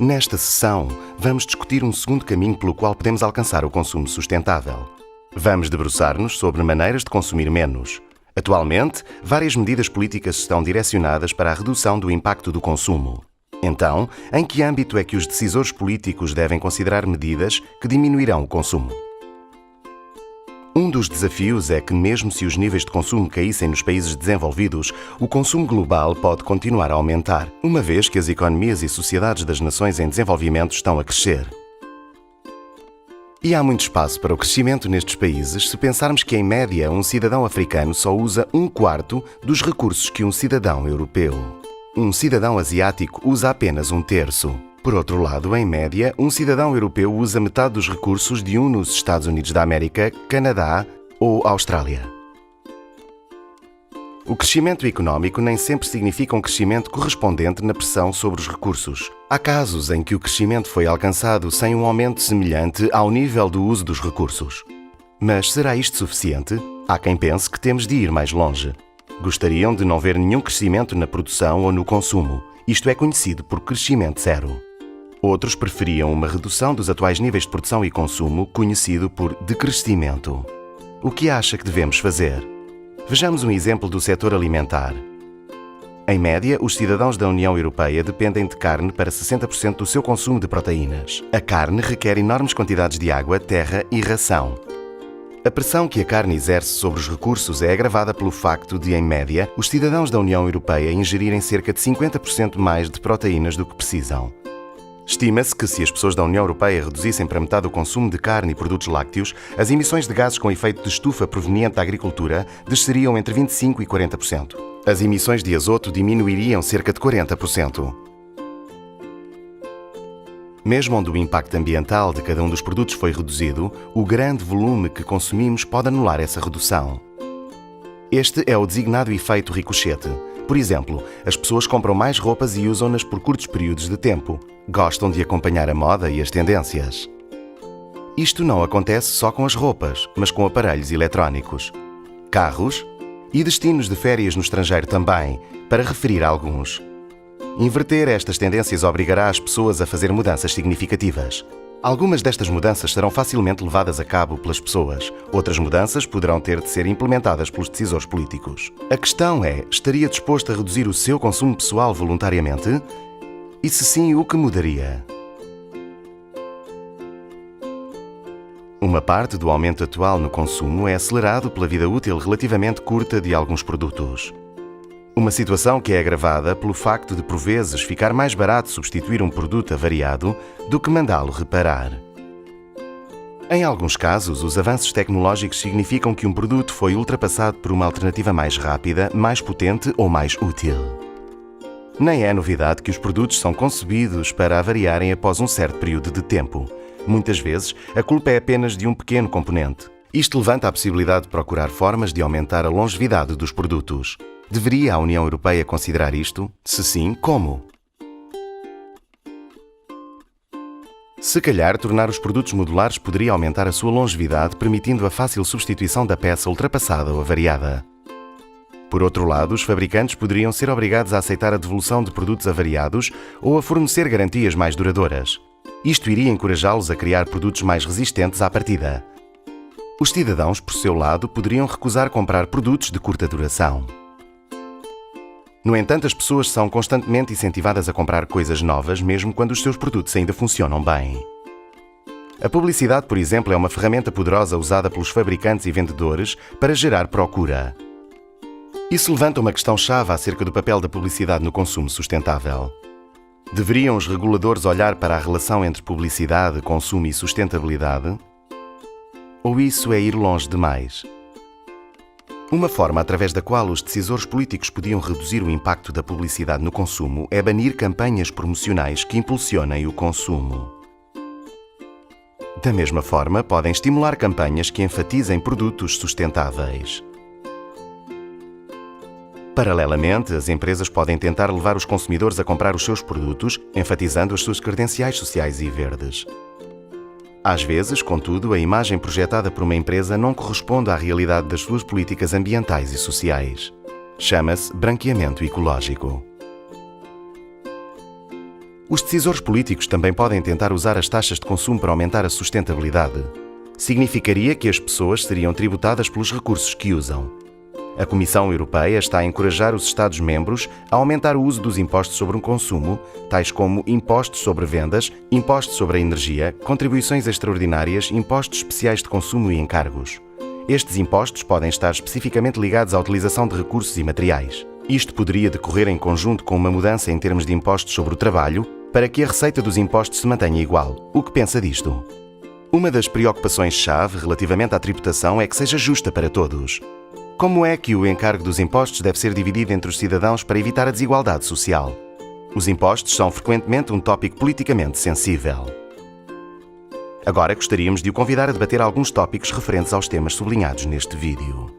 Nesta sessão, vamos discutir um segundo caminho pelo qual podemos alcançar o consumo sustentável. Vamos debruçar-nos sobre maneiras de consumir menos. Atualmente, várias medidas políticas estão direcionadas para a redução do impacto do consumo. Então, em que âmbito é que os decisores políticos devem considerar medidas que diminuirão o consumo? Um dos desafios é que, mesmo se os níveis de consumo caíssem nos países desenvolvidos, o consumo global pode continuar a aumentar, uma vez que as economias e sociedades das nações em desenvolvimento estão a crescer. E há muito espaço para o crescimento nestes países se pensarmos que, em média, um cidadão africano só usa 1/4 dos recursos que um cidadão europeu. Um cidadão asiático usa apenas 1/3. Por outro lado, em média, um cidadão europeu usa metade dos recursos de um nos Estados Unidos da América, Canadá ou Austrália. O crescimento económico nem sempre significa um crescimento correspondente na pressão sobre os recursos. Há casos em que o crescimento foi alcançado sem um aumento semelhante ao nível do uso dos recursos. Mas será isto suficiente? Há quem pense que temos de ir mais longe. Gostariam de não ver nenhum crescimento na produção ou no consumo. Isto é conhecido por crescimento zero. Outros preferiam uma redução dos atuais níveis de produção e consumo, conhecido por decrescimento. O que acha que devemos fazer? Vejamos um exemplo do setor alimentar. Em média, os cidadãos da União Europeia dependem de carne para 60% do seu consumo de proteínas. A carne requer enormes quantidades de água, terra e ração. A pressão que a carne exerce sobre os recursos é agravada pelo facto de, em média, os cidadãos da União Europeia ingerirem cerca de 50% mais de proteínas do que precisam. Estima-se que, se as pessoas da União Europeia reduzissem para metade o consumo de carne e produtos lácteos, as emissões de gases com efeito de estufa proveniente da agricultura desceriam entre 25% e 40%. As emissões de azoto diminuiriam cerca de 40%. Mesmo onde o impacto ambiental de cada um dos produtos foi reduzido, o grande volume que consumimos pode anular essa redução. Este é o designado efeito ricochete. Por exemplo, as pessoas compram mais roupas e usam-nas por curtos períodos de tempo. Gostam de acompanhar a moda e as tendências. Isto não acontece só com as roupas, mas com aparelhos eletrónicos, carros e destinos de férias no estrangeiro também, para referir a alguns. Inverter estas tendências obrigará as pessoas a fazer mudanças significativas. Algumas destas mudanças serão facilmente levadas a cabo pelas pessoas. Outras mudanças poderão ter de ser implementadas pelos decisores políticos. A questão é, estaria disposto a reduzir o seu consumo pessoal voluntariamente? E se sim, o que mudaria? Uma parte do aumento atual no consumo é acelerado pela vida útil relativamente curta de alguns produtos. Uma situação que é agravada pelo facto de, por vezes, ficar mais barato substituir um produto avariado do que mandá-lo reparar. Em alguns casos, os avanços tecnológicos significam que um produto foi ultrapassado por uma alternativa mais rápida, mais potente ou mais útil. Nem é novidade que os produtos são concebidos para avariarem após um certo período de tempo. Muitas vezes, a culpa é apenas de um pequeno componente. Isto levanta a possibilidade de procurar formas de aumentar a longevidade dos produtos. Deveria a União Europeia considerar isto? Se sim, como? Se calhar, tornar os produtos modulares poderia aumentar a sua longevidade, permitindo a fácil substituição da peça ultrapassada ou avariada. Por outro lado, os fabricantes poderiam ser obrigados a aceitar a devolução de produtos avariados ou a fornecer garantias mais duradouras. Isto iria encorajá-los a criar produtos mais resistentes à partida. Os cidadãos, por seu lado, poderiam recusar comprar produtos de curta duração. No entanto, as pessoas são constantemente incentivadas a comprar coisas novas, mesmo quando os seus produtos ainda funcionam bem. A publicidade, por exemplo, é uma ferramenta poderosa usada pelos fabricantes e vendedores para gerar procura. Isso levanta uma questão-chave acerca do papel da publicidade no consumo sustentável. Deveriam os reguladores olhar para a relação entre publicidade, consumo e sustentabilidade? Ou isso é ir longe demais? Uma forma através da qual os decisores políticos podiam reduzir o impacto da publicidade no consumo é banir campanhas promocionais que impulsionem o consumo. Da mesma forma, podem estimular campanhas que enfatizem produtos sustentáveis. Paralelamente, as empresas podem tentar levar os consumidores a comprar os seus produtos, enfatizando as suas credenciais sociais e verdes. Às vezes, contudo, a imagem projetada por uma empresa não corresponde à realidade das suas políticas ambientais e sociais. Chama-se branqueamento ecológico. Os decisores políticos também podem tentar usar as taxas de consumo para aumentar a sustentabilidade. Significaria que as pessoas seriam tributadas pelos recursos que usam. A Comissão Europeia está a encorajar os Estados-membros a aumentar o uso dos impostos sobre o consumo, tais como impostos sobre vendas, impostos sobre a energia, contribuições extraordinárias, impostos especiais de consumo e encargos. Estes impostos podem estar especificamente ligados à utilização de recursos e materiais. Isto poderia decorrer em conjunto com uma mudança em termos de impostos sobre o trabalho, para que a receita dos impostos se mantenha igual. O que pensa disto? Uma das preocupações-chave relativamente à tributação é que seja justa para todos. Como é que o encargo dos impostos deve ser dividido entre os cidadãos para evitar a desigualdade social? Os impostos são frequentemente um tópico politicamente sensível. Agora gostaríamos de o convidar a debater alguns tópicos referentes aos temas sublinhados neste vídeo.